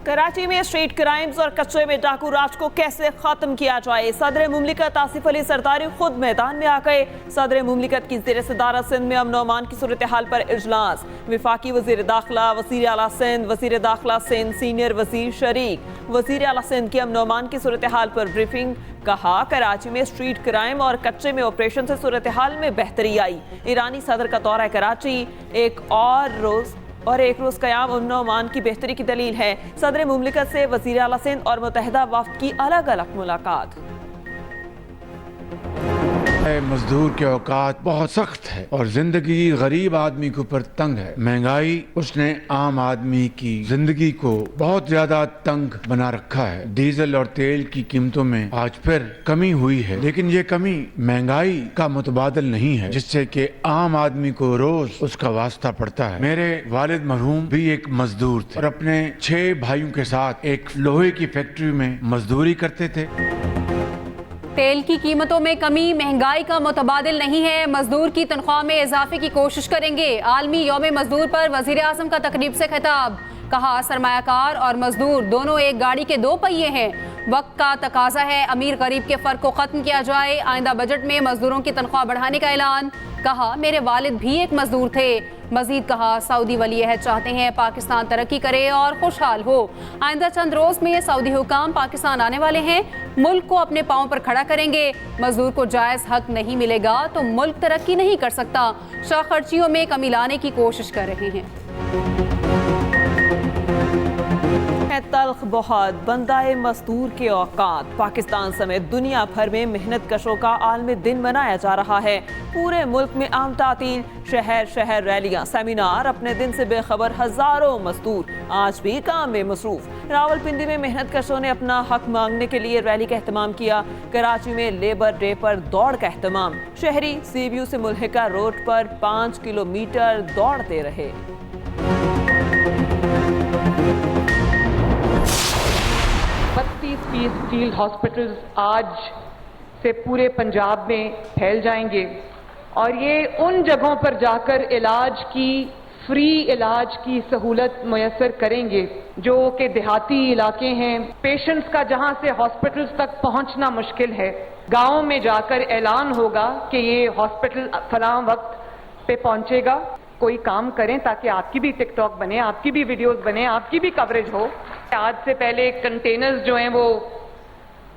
कराची में street crimes और कच्चे में डाकू राज को कैसे खत्म किया जाए, सदर मुमलिकत आसिफ अली सरदारी खुद मैदान में आ गए। सदर मुमलिकत की ज़ेर सदारत सिंध में अमन अमान की सूरत हाल पर इजलास। वफाकी वज़ीर दाखिला, वज़ीर आला सिंध, वज़ीर दाखिला सिंध, सीनियर वज़ीर शरीक। वज़ीर आला सिंध की अमन अमान की सूरत हाल पर ब्रीफिंग। कहा कराची में स्ट्रीट क्राइम और कच्चे में ऑपरेशन से सूरत हाल में बेहतरी आई। ईरानी सदर का दौरा कराची एक रोज़ क़याम अमन अमान की बेहतरी की दलील है। सदर मुमलिकत से वज़ीर आला सिंध और मुत्तहिदा वफ़द की अलग अलग मुलाकात। मजदूर के औकात बहुत सख्त है और जिंदगी गरीब आदमी के ऊपर तंग है। महंगाई उसने आम आदमी की जिंदगी को बहुत ज्यादा तंग बना रखा है। डीजल और तेल की कीमतों में आज फिर कमी हुई है, लेकिन ये कमी महंगाई का मुतबादिल नहीं है, जिससे कि आम आदमी को रोज उसका वास्ता पड़ता है। मेरे वालिद मरहूम भी एक मजदूर थे और अपने 6 भाइयों के साथ एक लोहे की फैक्ट्री में मजदूरी करते थे। तेल की कीमतों में कमी महंगाई का मुतबादिल नहीं है। मजदूर की तनख्वाह में इजाफे की कोशिश करेंगे। आलमी यौम मजदूर पर वजीर आज़म का तकरीब से खिताब। कहा सरमायाकार और मजदूर दोनों एक गाड़ी के 2 पहिए हैं। वक्त का तकाजा है अमीर गरीब के फर्क को खत्म किया जाए। आइंदा बजट में मजदूरों की तनख्वाह बढ़ाने का ऐलान। कहा मेरे वालिद भी एक मजदूर थे। मजीद कहा सऊदी वली अहद चाहते हैं पाकिस्तान तरक्की करे और खुशहाल हो। आइंदा चंद रोज में सऊदी हुकाम पाकिस्तान आने वाले हैं, मुल्क को अपने पांव पर खड़ा करेंगे। मजदूर को जायज हक नहीं मिलेगा तो मुल्क तरक्की नहीं कर सकता। शाह खर्चियों में कमी लाने की कोशिश कर रहे हैं। तल्ख बहुत बंदाए मजदूर के औकात। पाकिस्तान समेत दुनिया भर में मेहनत कशों का आलमी दिन मनाया जा रहा है। पूरे मुल्क में आम तातील, शहर शहर रैलियां, सेमिनार, अपने दिन से बेखबर हजारों मजदूर आज भी काम में मसरूफ। रावलपिंडी में मेहनत कशों ने अपना हक मांगने के लिए रैली का एहतमाम किया। कराची में लेबर डे पर दौड़ का एहतमाम। शहरी सीबीयू से मुल्हिका रोड पर 5 किलोमीटर दौड़ते रहे। 32 फील्ड हॉस्पिटल्स आज से पूरे पंजाब में फैल जाएंगे और ये उन जगहों पर जाकर फ्री इलाज की सहूलत मुयस्सर करेंगे जो कि देहाती इलाके हैं। पेशेंट्स का जहां से हॉस्पिटल्स तक पहुंचना मुश्किल है, गाँव में जाकर ऐलान होगा कि ये हॉस्पिटल फलां वक्त पे पहुंचेगा। कोई काम करें ताकि आपकी भी टिकटॉक बने, आपकी भी वीडियोस बने, आपकी भी कवरेज हो। आज से पहले कंटेनर्स जो हैं वो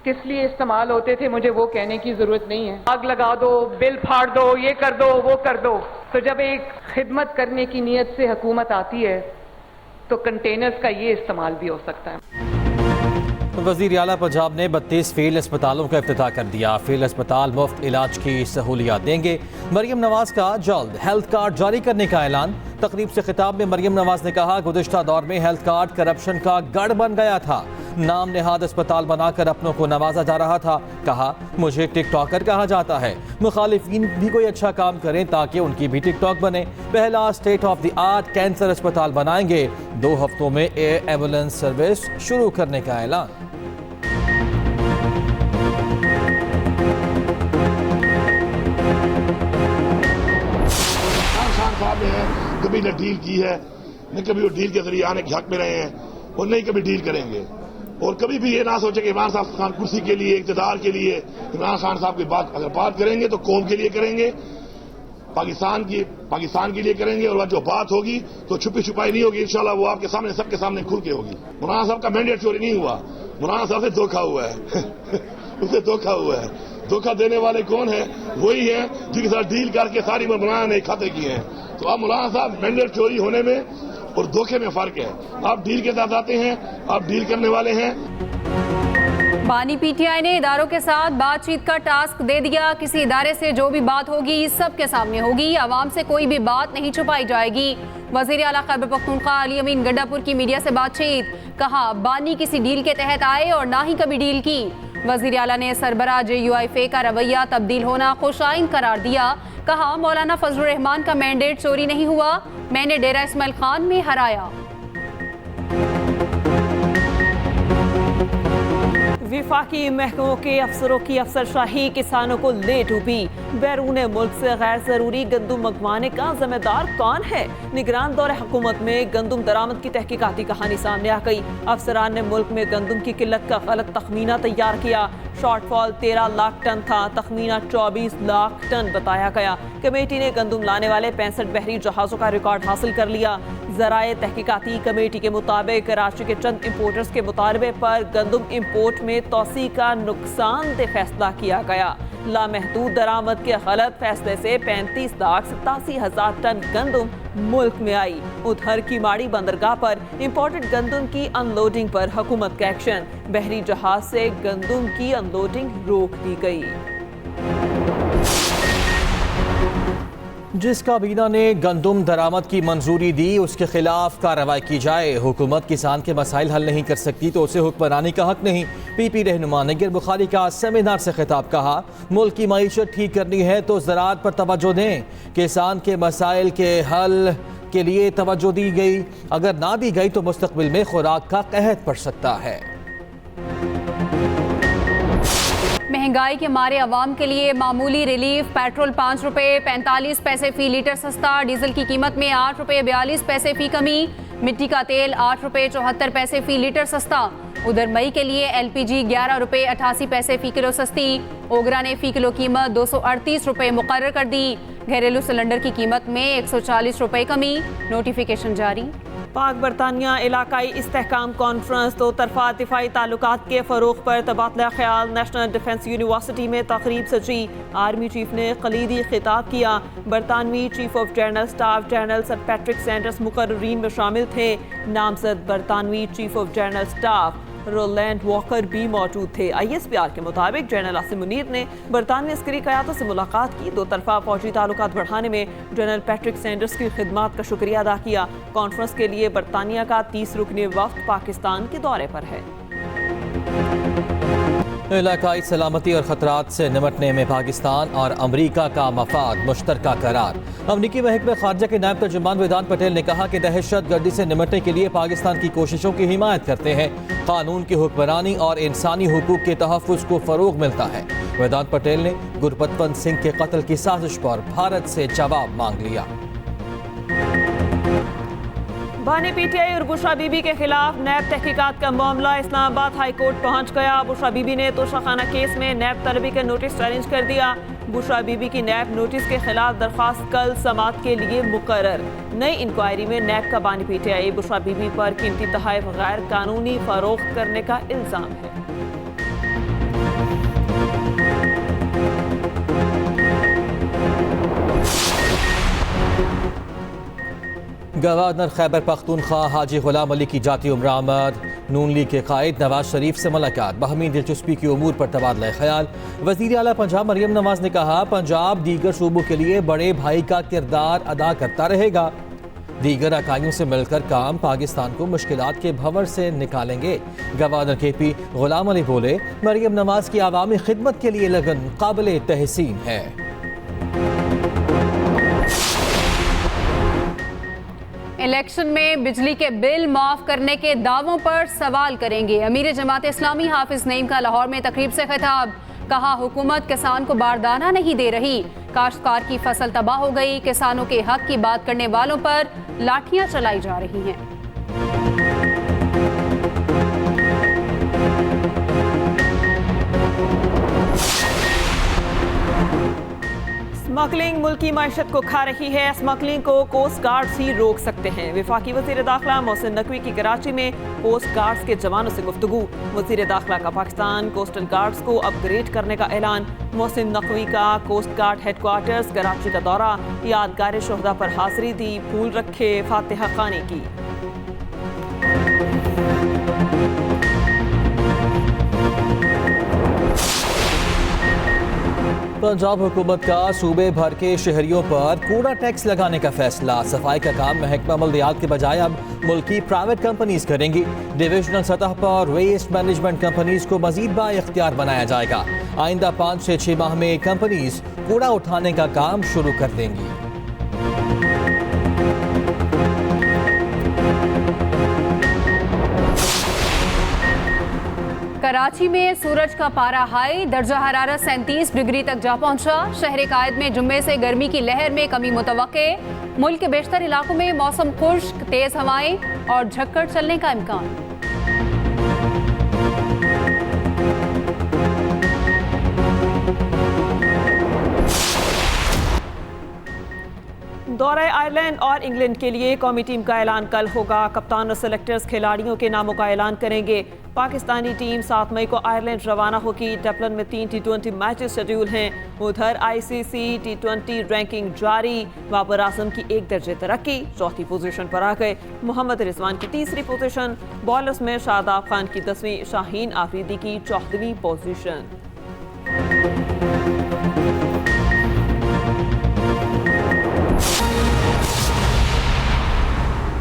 किस लिए इस्तेमाल होते थे मुझे वो कहने की जरूरत नहीं है। आग लगा दो, बिल फाड़ दो, ये कर दो, वो कर दो। तो जब एक खिदमत करने की नीयत से हुकूमत आती है तो कंटेनर्स का ये इस्तेमाल भी हो सकता है। वज़ीर आला पंजाब ने 32 फील्ड अस्पतालों का इफ्तिताह कर दिया। फील्ड अस्पताल मुफ्त इलाज की सहूलियत देंगे। मरियम नवाज का जल्द हेल्थ कार्ड जारी करने का ऐलान। तकरीब से खिताब में मरियम नवाज ने कहा गुज़िश्ता दौर में हेल्थ कार्ड करप्शन का गढ़ बन गया था। नाम नेहाद अस्पताल बनाकर अपनों को नवाजा जा रहा था। कहा मुझे टिकटॉकर कहा जाता है। मुखालिफिन भी कोई अच्छा काम करें ताकि उनकी भी टिकटॉक बने। पहला state of the art cancer अस्पताल बनाएंगे। 2 हफ्तों में एयर एम्बुलेंस सर्विस शुरू करने का ऐलान। कभी न डील की है, न कभी वो डील के जरिए आने के हक में रहे हैं और नहीं कभी डील करेंगे। और कभी भी ये ना सोचे कि इमरान साहब खान कुर्सी के लिए, इक़्तिदार के लिए इमरान खान साहब की बात अगर बात करेंगे तो कौम के लिए करेंगे, पाकिस्तान के लिए करेंगे। और जो बात होगी तो छुपी छुपाई नहीं होगी, इंशाल्लाह वो आपके सामने, सबके सामने खुल के होगी। मौलाना साहब का मैंडेट चोरी नहीं हुआ, मौलाना साहब से धोखा हुआ है उसे धोखा हुआ है। धोखा देने वाले कौन है? वही है जिनके साथ डील करके सारी मौलाना ने खाते किए हैं। तो अब मौलाना साहब मैंडेट चोरी होने में और धोखे में फर्क है। आप डील के साथ आते हैं, आप डील करने वाले हैं। बानी पीटीआई ने इदारों के साथ बातचीत का टास्क दे दिया। किसी इदारे से जो भी बात होगी सबके सामने होगी। आवाम से कोई भी बात नहीं छुपाई जाएगी। वज़ीर आला खैबर पख्तूनख्वा अली अमीन गड्डापुर की मीडिया से बातचीत। कहा बानी किसी डील के तहत आए और ना ही कभी डील की। वज़ीर आला ने सरबरा JUIFA का रवैया तब्दील होना खुशाइन करार दिया। कहा मौलाना फजलुर रहमान का मैंडेट चोरी नहीं हुआ, मैंने डेरा इस्माइल खान में हराया। वफाकी महकमों के अफसरों की अफसरशाही किसानों को ले डूबी। बैरून मुल्क से गैर जरूरी गंदुम मंगवाने का जिम्मेदार कौन है? निगरान दौरे हुकूमत में गंदुम दरामद की तहकीकाती कहानी सामने आ गई। अफसरान ने मुल्क में गंदुम की किल्लत का गलत तखमीना तैयार किया। शॉर्टफॉल 13 लाख टन था, तखमीना 24 लाख टन बताया गया। कमेटी ने गंदुम लाने वाले 65 बहरी जहाज़ों का रिकॉर्ड हासिल कर लिया। ज़राए तहकीकाती कमेटी के मुताबिक कराची के चंद इम्पोर्टर्स के मुतालबे पर गंदुम इम्पोर्ट में तोसी का नुकसानदेह फैसला किया गया। लामहदूद दरामद के गलत फैसले से 35,87,000 टन गंदुम मुल्क में आई। उधर की माड़ी बंदरगाह पर इम्पोर्टेड गंदुम की अनलोडिंग पर हुकूमत का एक्शन। बहरी जहाज से गंदुम की अनलोडिंग रोक दी गई। जिस काबीना ने गंदुम दरामद की मंजूरी दी उसके खिलाफ कार्रवाई की जाए। हुकूमत किसान के मसाइल हल नहीं कर सकती तो उसे हुक्मरानी का हक नहीं। पीपी रहनुमा निगर बुखारी का सेमिनार से खिताब। कहा, मुल्क की मईशत ठीक करनी है तो ज़राअत पर तवज्जो दें। किसान के मसाइल के हल के लिए तवज्जो दी गई, अगर ना दी गई तो मुस्तकबिल में खुराक का कहत पड़ सकता है। महंगाई के मारे अवाम के लिए मामूली रिलीफ। पेट्रोल 5 रुपये 45 पैसे फी लीटर सस्ता। डीजल की कीमत में 8 रुपये 42 पैसे फी कमी। मिट्टी का तेल 8 रुपये 74 पैसे फी लीटर सस्ता। उधर मई के लिए LPG 11 रुपये 88 पैसे फी किलो सस्ती। ओगरा ने फी किलो कीमत 238 रुपये मुकर्रर कर दी। घरेलू सिलेंडर की कीमत में 140 रुपये कमी। नोटिफिकेशन जारी। पाक बरतानिया इलाकाई इस्तेहकाम कॉन्फ्रेंस दो तरफा दिफाई ताल्लुकात के फ़रोग़ पर तबादला ख्याल। नेशनल डिफेंस यूनिवर्सिटी में तकरीब सजी। आर्मी चीफ ने कलीदी खिताब किया। बरतानवी chief of general staff general sir Patrick Sanders मुकर्रीन में शामिल थे। नामजद बरतानवी chief of general staff Roland Walker भी मौजूद थे। ISPR के मुताबिक जनरल आसिम मुनीर ने बरतानवी अस्करी क़यादत से मुलाकात की। दो तरफा फौजी ताल्लुकात बढ़ाने में जनरल पैट्रिक सैंडर्स की खिदमत का शुक्रिया अदा किया। कॉन्फ्रेंस के लिए बरतानिया का 30 रुकनी वफ्द पाकिस्तान के दौरे पर है। इलाकाई सलामती और ख़तरात से निमटने में पाकिस्तान और अमरीका का मफाद मुश्तरका करार। अमरीकी महकमे खारजा के नायब तर्जुमान वेदांत पटेल ने कहा कि दहशत गर्दी से निमटने के लिए पाकिस्तान की कोशिशों की हिमायत करते हैं। कानून की हुक्मरानी और इंसानी हुकूक के तहफ़्फ़ुज़ को फ़रोग़ मिलता है। वेदांत पटेल ने गुरबचन सिंह के कत्ल की साजिश पर भारत से जवाब मांग लिया। बानी PTI और बुशरा बीबी के खिलाफ नैब तहकीकात का मामला इस्लामाबाद हाई कोर्ट पहुंच गया। बुशरा बीबी ने तोशाखाना केस में नैब तलबी का नोटिस चैलेंज कर दिया। बुशरा बीबी की नैब नोटिस के खिलाफ दरख्वास्त कल समाअत के लिए मुकर्रर। नई इंक्वायरी में नैब का बानी PTI बुशरा बीबी पर कीमती तोहफ़े गैर कानूनी फरोख्त करने का इल्ज़ाम है। गवर्नर खैबर पख्तूनख्वा हाजी गुलाम अली की जाती उम्र आमद। नून लीग के कायद नवाज शरीफ से मुलाकात। बाहमी दिलचस्पी की उमूर पर तबादला ख्याल। वज़ीर आला पंजाब मरियम नवाज ने कहा, पंजाब दीगर सूबों के लिए बड़े भाई का किरदार अदा करता रहेगा। दीगर इकाइयों से मिलकर काम पाकिस्तान को मुश्किलात के भंवर से निकालेंगे। गवर्नर KP गुलाम अली बोले, मरियम नवाज की आवामी खिदमत के लिए लगन काबिल तहसीन है। इलेक्शन में बिजली के बिल माफ करने के दावों पर सवाल करेंगे। अमीर जमात इस्लामी हाफिज नईम का लाहौर में तकरीब से खिताब। कहा, हुकूमत किसान को बारदाना नहीं दे रही। काश्तकार की फसल तबाह हो गई। किसानों के हक की बात करने वालों पर लाठियां चलाई जा रही हैं। स्मगलिंग मुल्क की मैशत को खा रही है। स्मगलिंग को कोस्ट गार्ड्स ही रोक सकते हैं। वफाकी वज़ीर दाखिला मोहसिन नकवी की कराची में कोस्ट गार्ड्स के जवानों से गुफ्तगू। वज़ीर दाखिला का पाकिस्तान कोस्टल गार्ड्स को अपग्रेड करने का ऐलान। मोहसिन नकवी का कोस्ट गार्ड हेडक्वार्टर्स कराची का दौरा। यादगार शोहदा पर हाजिरी दी। फूल रखे, फातिहा खानी की। पंजाब हुकूमत का सूबे भर के शहरियों पर कूड़ा टैक्स लगाने का फैसला। सफाई का काम महकमा मल्दियात के बजाय अब मुल्की प्राइवेट कंपनीज करेंगी। डिविजनल सतह पर वेस्ट मैनेजमेंट कंपनीज को मजीद बाइख्तियार बनाया जाएगा। आइंदा 5 से 6 माह में कंपनीज कूड़ा उठाने का काम शुरू कर देंगी। कराची में सूरज का पारा हाई, दर्जा हरारत 37 डिग्री तक जा पहुंचा। शहर कायद में जुम्मे से गर्मी की लहर में कमी मुतवक्के। मुल्क के बेशतर इलाकों में मौसम खुश्क, तेज हवाएं और झक्कड़ चलने का इम्कान। दौरे आयरलैंड और इंग्लैंड के लिए कौमी टीम का ऐलान कल होगा। कप्तान और सेलेक्टर्स खिलाड़ियों के नामों का ऐलान करेंगे। पाकिस्तानी टीम 7 मई को आयरलैंड रवाना होगी। डबलिन में 3 T20 मैचेस शेड्यूल हैं। उधर ICC T20 रैंकिंग जारी। बाबर आजम की 1 दर्जे तरक्की, चौथी पोजीशन पर आ गए। मोहम्मद रिजवान की 3री पोजीशन। बॉलर्स में शादाब खान की 10वीं, शाहीन आफरीदी की 14वीं पोजीशन।